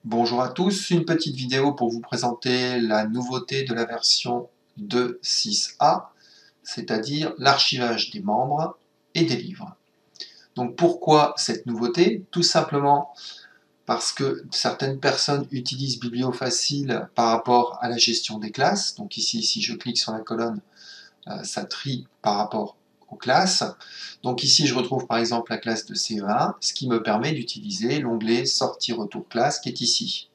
Bonjour à tous, une petite vidéo pour vous présenter la nouveauté de la version 2.6a, c'est-à-dire l'archivage des membres et des livres. Donc pourquoi cette nouveauté? Tout simplement parce que certaines personnes utilisent Bibliofacile par rapport à la gestion des classes. Donc ici, si je clique sur la colonne, ça trie par rapport aux classes. Donc ici, je retrouve par exemple la classe de CE1, ce qui me permet d'utiliser l'onglet Sortie-Retour classe qui est ici.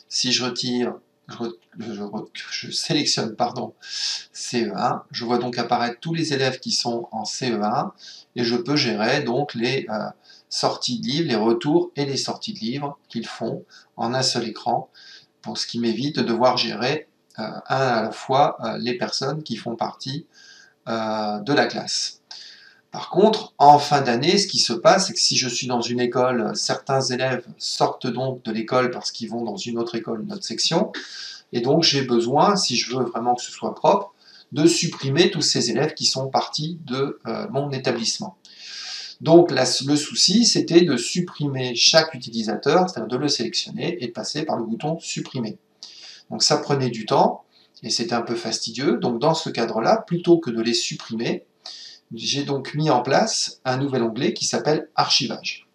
Si je retire, je sélectionne pardon, CE1, je vois donc apparaître tous les élèves qui sont en CE1 et je peux gérer donc les sorties de livres, les retours et les sorties de livres qu'ils font en un seul écran, pour ce qui m'évite de devoir gérer à la fois les personnes qui font partie de la classe. Par contre, en fin d'année, ce qui se passe, c'est que si je suis dans une école, certains élèves sortent donc de l'école parce qu'ils vont dans une autre école, une autre section, et donc j'ai besoin, si je veux vraiment que ce soit propre, de supprimer tous ces élèves qui sont partis de mon établissement. Donc le souci, c'était de supprimer chaque utilisateur, c'est-à-dire de le sélectionner et de passer par le bouton supprimer. Donc ça prenait du temps et c'était un peu fastidieux. Donc dans ce cadre-là, plutôt que de les supprimer, j'ai donc mis en place un nouvel onglet qui s'appelle Archivage.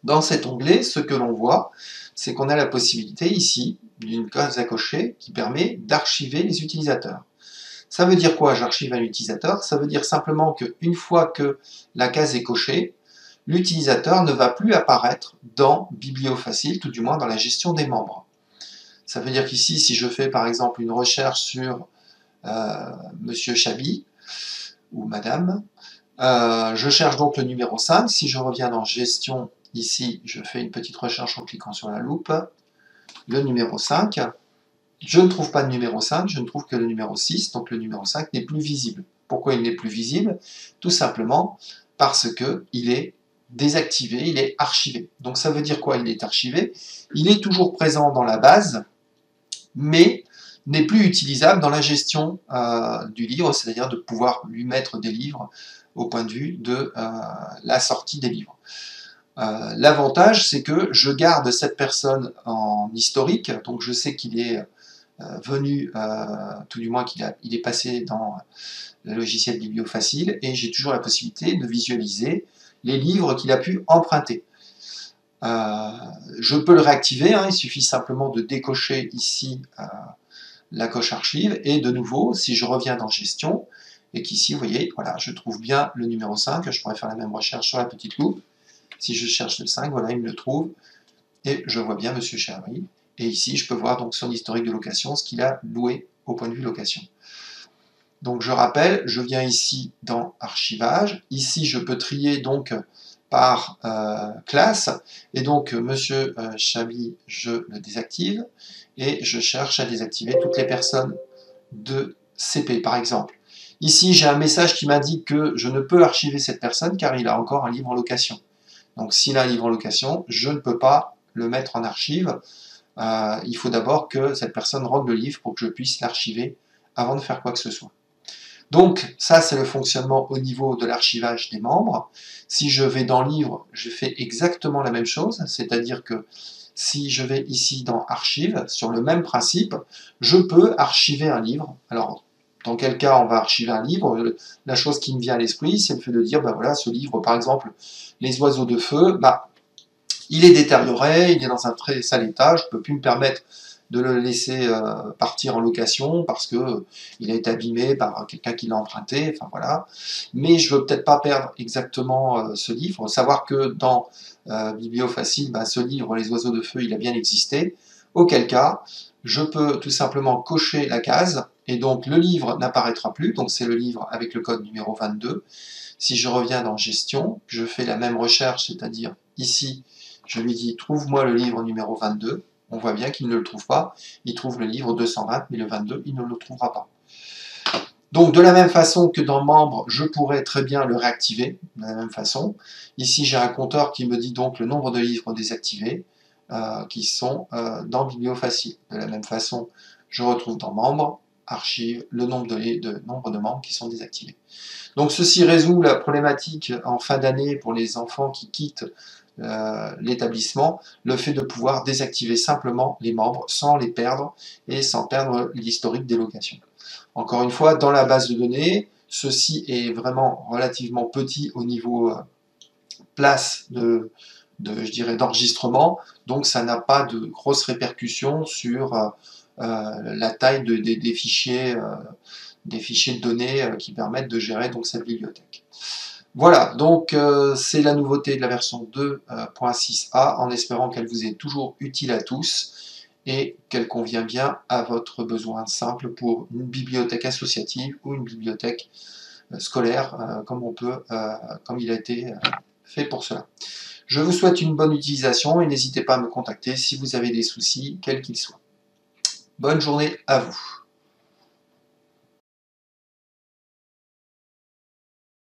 Dans cet onglet, ce que l'on voit, c'est qu'on a la possibilité ici d'une case à cocher qui permet d'archiver les utilisateurs. Ça veut dire quoi, j'archive un utilisateur? Ça veut dire simplement qu'une fois que la case est cochée, l'utilisateur ne va plus apparaître dans Bibliofacile, tout du moins dans la gestion des membres. Ça veut dire qu'ici, si je fais par exemple une recherche sur Monsieur Chabi, ou Madame. Je cherche donc le numéro 5. Si je reviens dans Gestion, ici, je fais une petite recherche en cliquant sur la loupe. Le numéro 5. Je ne trouve pas de numéro 5, je ne trouve que le numéro 6. Donc le numéro 5 n'est plus visible. Pourquoi il n'est plus visible? Tout simplement parce qu'il est désactivé, il est archivé. Donc ça veut dire quoi? Il est archivé. Il est toujours présent dans la base, mais n'est plus utilisable dans la gestion du livre, c'est-à-dire de pouvoir lui mettre des livres au point de vue de la sortie des livres. L'avantage, c'est que je garde cette personne en historique, donc je sais qu'il est venu, tout du moins qu'il est passé dans le logiciel Bibliofacile, et j'ai toujours la possibilité de visualiser les livres qu'il a pu emprunter. Je peux le réactiver, hein, il suffit simplement de décocher ici la coche archive, et de nouveau, si je reviens dans gestion, et qu'ici, vous voyez, voilà, je trouve bien le numéro 5, je pourrais faire la même recherche sur la petite loupe. Si je cherche le 5, voilà, il me le trouve, et je vois bien Monsieur Chabry, et ici, je peux voir donc son historique de location, ce qu'il a loué au point de vue location. Donc je rappelle, je viens ici dans archivage, ici je peux trier donc par classe, et donc Monsieur Chabi, je le désactive, et je cherche à désactiver toutes les personnes de CP par exemple. Ici j'ai un message qui m'indique que je ne peux archiver cette personne car il a encore un livre en location. Donc s'il a un livre en location, je ne peux pas le mettre en archive. Il faut d'abord que cette personne rende le livre pour que je puisse l'archiver avant de faire quoi que ce soit. Donc ça c'est le fonctionnement au niveau de l'archivage des membres. Si je vais dans livre, je fais exactement la même chose, c'est-à-dire que si je vais ici dans archive, sur le même principe, je peux archiver un livre. Alors dans quel cas on va archiver un livre? La chose qui me vient à l'esprit, c'est le fait de dire, ben voilà, ce livre par exemple, Les oiseaux de feu, bah, il est détérioré, il est dans un très sale état, je ne peux plus me permettre de le laisser partir en location parce que il a été abîmé par quelqu'un qui l'a emprunté, enfin voilà. Mais je veux peut-être pas perdre exactement ce livre, savoir que dans Bibliofacile, ben, ce livre, Les oiseaux de feu, il a bien existé, auquel cas, je peux tout simplement cocher la case, et donc le livre n'apparaîtra plus, donc c'est le livre avec le code numéro 22. Si je reviens dans Gestion, je fais la même recherche, c'est-à-dire ici, je lui dis, trouve-moi le livre numéro 22. On voit bien qu'il ne le trouve pas. Il trouve le livre 220, mais le 22, il ne le trouvera pas. Donc, de la même façon que dans Membres, je pourrais très bien le réactiver, de la même façon. Ici, j'ai un compteur qui me dit donc le nombre de livres désactivés qui sont dans Bibliofacile. De la même façon, je retrouve dans Membres, Archives, le nombre de membres qui sont désactivés. Donc, ceci résout la problématique en fin d'année pour les enfants qui quittent l'établissement, le fait de pouvoir désactiver simplement les membres sans les perdre et sans perdre l'historique des locations. Encore une fois, dans la base de données, ceci est vraiment relativement petit au niveau place je dirais, d'enregistrement, donc ça n'a pas de grosses répercussions sur la taille des fichiers de données qui permettent de gérer donc cette bibliothèque. Voilà, donc c'est la nouveauté de la version 2.6a, en espérant qu'elle vous est toujours utile à tous et qu'elle convient bien à votre besoin simple pour une bibliothèque associative ou une bibliothèque scolaire, comme il a été fait pour cela. Je vous souhaite une bonne utilisation et n'hésitez pas à me contacter si vous avez des soucis, quels qu'ils soient. Bonne journée à vous.